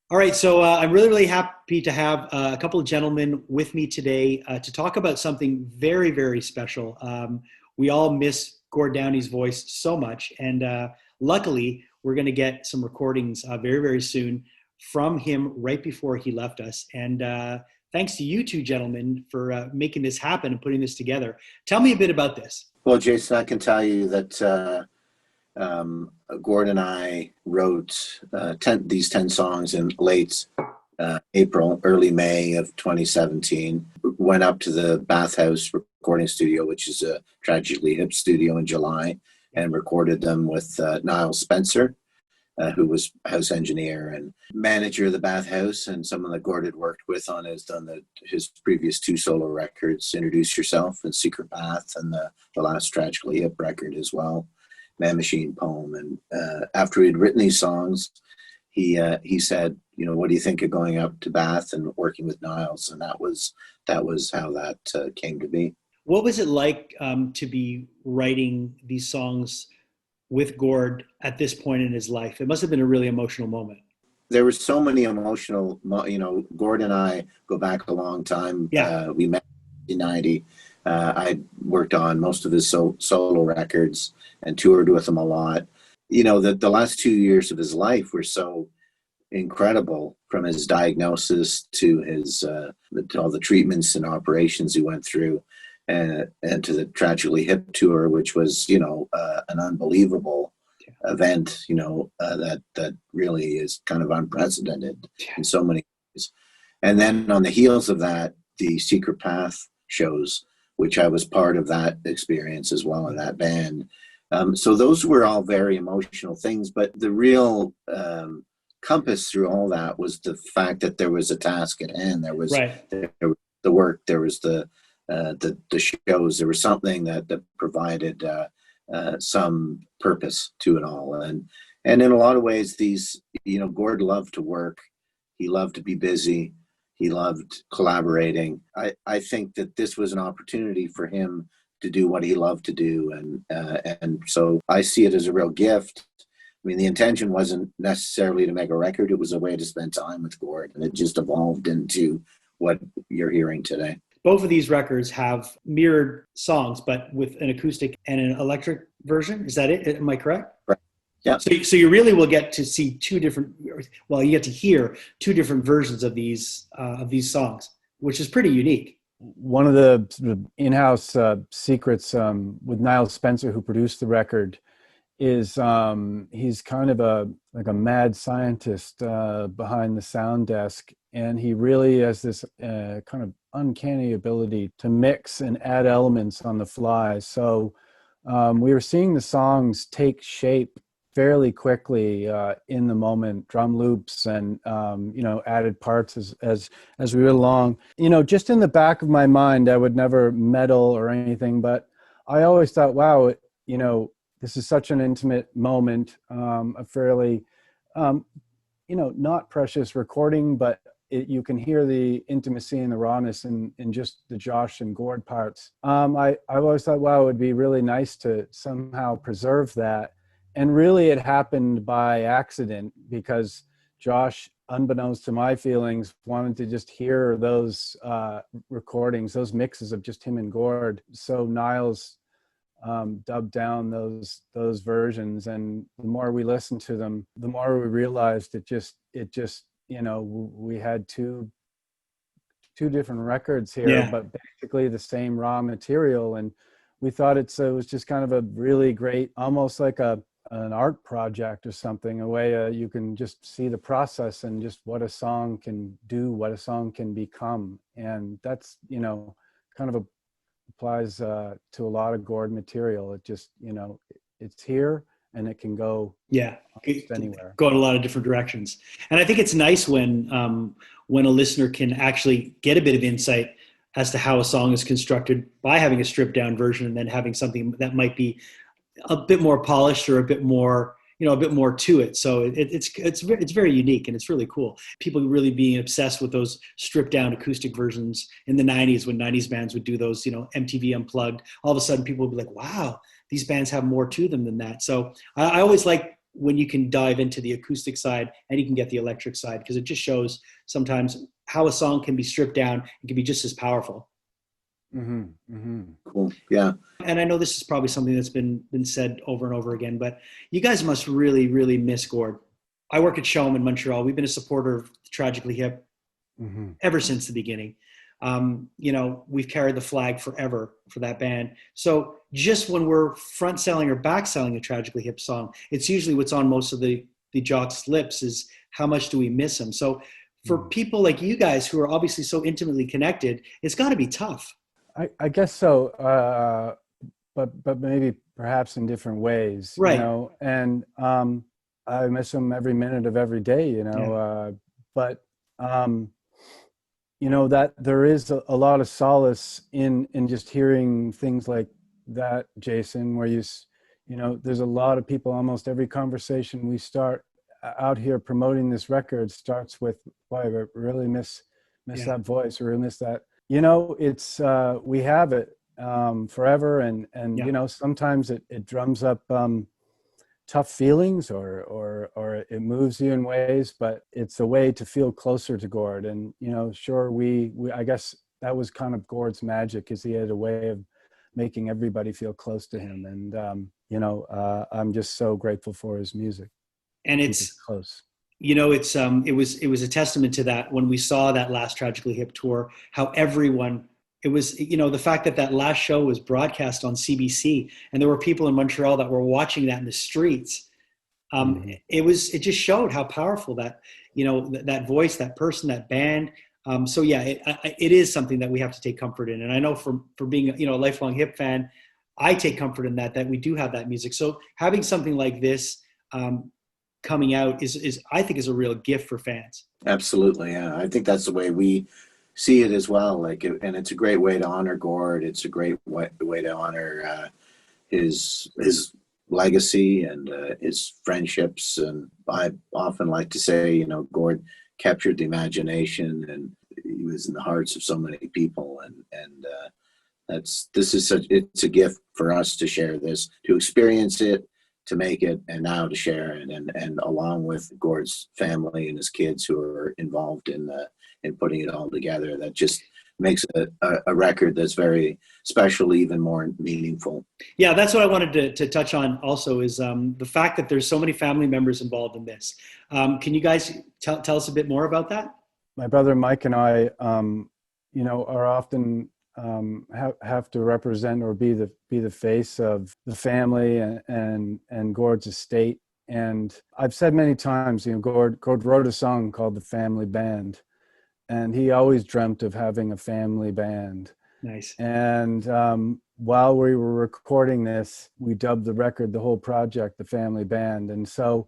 All right, so I'm really, really happy to have a couple of gentlemen with me today to talk about something very, very special. We all miss Gord Downie's voice so much, and luckily, we're going to get some recordings very, very soon from him right before he left us. And thanks to you two gentlemen for making this happen and putting this together. Tell me a bit about this. Well, Jason, I can tell you that Gord and I wrote these 10 songs in late April, early May of 2017. Went up to the Bathhouse recording studio, which is a Tragically Hip studio, in July, and recorded them with Niall Spencer, who was house engineer and manager of the Bathhouse, and someone that Gord had worked with on his previous 2 solo records, Introduce Yourself and Secret Path, and the last Tragically Hip record as well, Man Machine Poem. And after he had written these songs, he said, what do you think of going up to Bath and working with Niles? And that was how that came to be. What was it like to be writing these songs with Gord at this point in his life? It must have been a really emotional moment. There were so many emotional, Gord and I go back a long time. Yeah. We met in 1990. I worked on most of his solo records and toured with him a lot. The last 2 years of his life were so incredible, from his diagnosis to his all the treatments and operations he went through, and to the Tragically Hip tour, which was an unbelievable event. That really is kind of unprecedented in so many ways. And then on the heels of that, the Secret Path shows, which I was part of that experience as well in that band. So those were all very emotional things, but the real compass through all that was the fact that there was a task at hand. There was the work, there was the shows, there was something that provided some purpose to it all. And in a lot of ways, Gord loved to work. He loved to be busy. He loved collaborating. I think that this was an opportunity for him to do what he loved to do. And so I see it as a real gift. I mean, the intention wasn't necessarily to make a record. It was a way to spend time with Gord, and it just evolved into what you're hearing today. Both of these records have mirrored songs, but with an acoustic and an electric version. Is that it? Am I correct? Right. Yeah. So you really will get to see you get to hear 2 different versions of these songs, which is pretty unique. One of the sort of in-house secrets with Niall Spencer, who produced the record, is he's kind of a mad scientist behind the sound desk, and he really has this kind of uncanny ability to mix and add elements on the fly. So we were seeing the songs take shape fairly quickly in the moment, drum loops and added parts as we went along. Just in the back of my mind, I would never meddle or anything, but I always thought, wow, this is such an intimate moment, a fairly not precious recording, but you can hear the intimacy and the rawness in just the Josh and Gord parts. I always thought, wow, it would be really nice to somehow preserve that. And really it happened by accident, because Josh, unbeknownst to my feelings, wanted to just hear those recordings, those mixes of just him and Gord. So Niles dubbed down those versions, and the more we listened to them, the more we realized it just we had two different records here, but basically the same raw material. And we thought it was just kind of a really great, almost like an art project or something, a way you can just see the process and just what a song can do, what a song can become. And that's, kind of applies to a lot of Gord material. It just, it's here and it can go anywhere. Go in a lot of different directions. And I think it's nice when a listener can actually get a bit of insight as to how a song is constructed by having a stripped down version and then having something that might be a bit more polished or a bit more to it. So it's very unique and it's really cool. People really being obsessed with those stripped down acoustic versions in the 90s, when 90s bands would do those, MTV Unplugged. All of a sudden people would be like, wow, these bands have more to them than that. So I always like when you can dive into the acoustic side and you can get the electric side, because it just shows sometimes how a song can be stripped down and can be just as powerful. Mm-hmm. Mm-hmm. Cool. Yeah. And I know this is probably something that's been said over and over again, but you guys must really, really miss Gord. I work at Show'em in Montreal. We've been a supporter of Tragically Hip Mm-hmm. ever since the beginning. We've carried the flag forever for that band. So just when we're front selling or back selling a Tragically Hip song, it's usually what's on most of the jocks' lips is how much do we miss them. So for people like you guys who are obviously so intimately connected, it's got to be tough. I guess so, but maybe perhaps in different ways, Right. you know. And I miss them every minute of every day, you know. But you know, that there is a lot of solace in just hearing things like that, Jason, where you know, there's a lot of people. Almost every conversation we start out here promoting this record starts with, "Boy, I really miss that voice, or really miss that." You know, it's we have it forever, and you know, sometimes it drums up tough feelings, or it moves you in ways, but it's a way to feel closer to Gord. And you know, sure, we I guess that was kind of Gord's magic, is he had a way of making everybody feel close to him. And you know, I'm just so grateful for his music. And it's close. You know, it was a testament to that when we saw that last Tragically Hip tour, how everyone, it was, you know, the fact that last show was broadcast on CBC and there were people in Montreal that were watching that in the streets. It just showed how powerful that, you know, that voice, that person, that band. So yeah, it is something that we have to take comfort in. And I know for being, you know, a lifelong Hip fan, I take comfort in that we do have that music. So having something like this, coming out is I think is a real gift for fans. Absolutely. Yeah. I think that's the way we see it as well. Like, and it's a great way to honor Gord. It's a great way to honor his legacy and his friendships. And I often like to say, you know, Gord captured the imagination, and he was in the hearts of so many people. And it's a gift for us to share this, to experience it, to make it, and now to share it, and along with Gord's family and his kids who are involved in putting it all together. That just makes a record that's very special, even more meaningful. Yeah, that's what I wanted to touch on also, is the fact that there's so many family members involved in this. Can you guys tell us a bit more about that? My brother Mike and I, you know, are often have to represent or be the face of the family and Gord's estate. And I've said many times, you know, Gord wrote a song called "The Family Band," and he always dreamt of having a family band. Nice. And while we were recording this, we dubbed the record, the whole project, "The Family Band." And so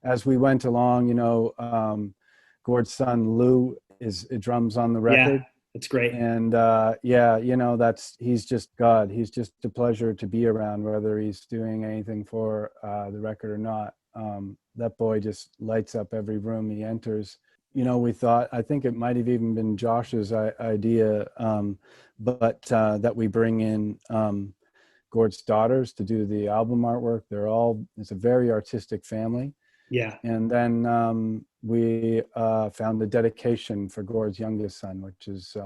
as we went along, you know, Gord's son Lou drums on the record. Yeah. It's great. And yeah, you know, he's just God. He's just a pleasure to be around, whether he's doing anything for the record or not. That boy just lights up every room he enters. You know, I think it might have even been Josh's idea, but that we bring in Gord's daughters to do the album artwork. It's a very artistic family. Yeah. And then we found the dedication for Gord's youngest son, which is,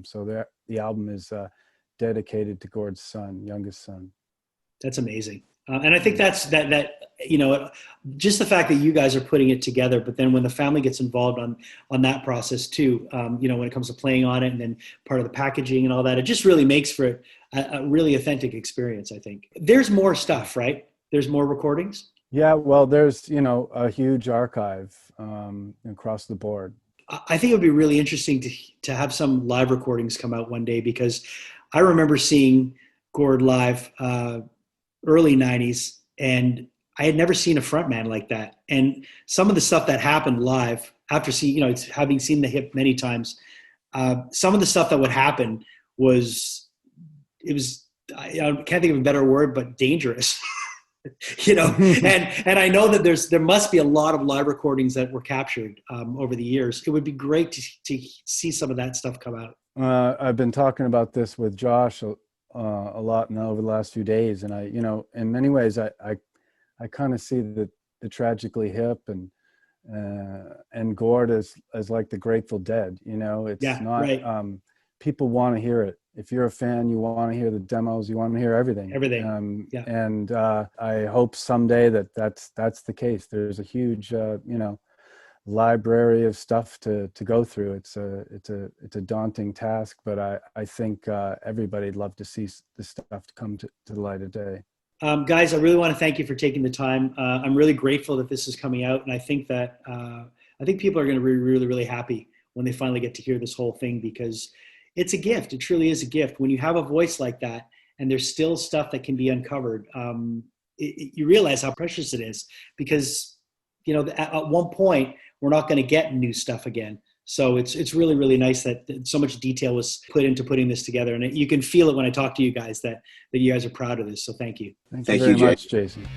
so the album is dedicated to Gord's youngest son. That's amazing. And I think that, you know, just the fact that you guys are putting it together, but then when the family gets involved on that process too, you know, when it comes to playing on it and then part of the packaging and all that, it just really makes for a really authentic experience, I think. There's more stuff, right? There's more recordings? Yeah, well, there's, you know, a huge archive across the board. I think it would be really interesting to have some live recordings come out one day, because I remember seeing Gord live early 90s, and I had never seen a frontman like that. And some of the stuff that happened live after seeing, you know, having seen the Hip many times, some of the stuff that would happen I can't think of a better word, but dangerous. You know, and I know that there must be a lot of live recordings that were captured over the years. It would be great to see some of that stuff come out. I've been talking about this with Josh a lot now over the last few days, and I, you know, in many ways, I kind of see that the Tragically Hip and Gord as like the Grateful Dead. You know, it's not. Right. People want to hear it. If you're a fan, you want to hear the demos. You want to hear everything. Everything. And I hope someday that's the case. There's a huge library of stuff to go through. It's a daunting task, but I think everybody'd love to see this stuff to come to the light of day. Guys, I really want to thank you for taking the time. I'm really grateful that this is coming out, and I think that people are going to be really, really happy when they finally get to hear this whole thing, because it's a gift. It truly is a gift. When you have a voice like that, and there's still stuff that can be uncovered, you realize how precious it is, because at one point we're not going to get new stuff again. So it's really, really nice that so much detail was put into putting this together. And you can feel it when I talk to you guys that you guys are proud of this. So thank you. Thank you very much, Jason.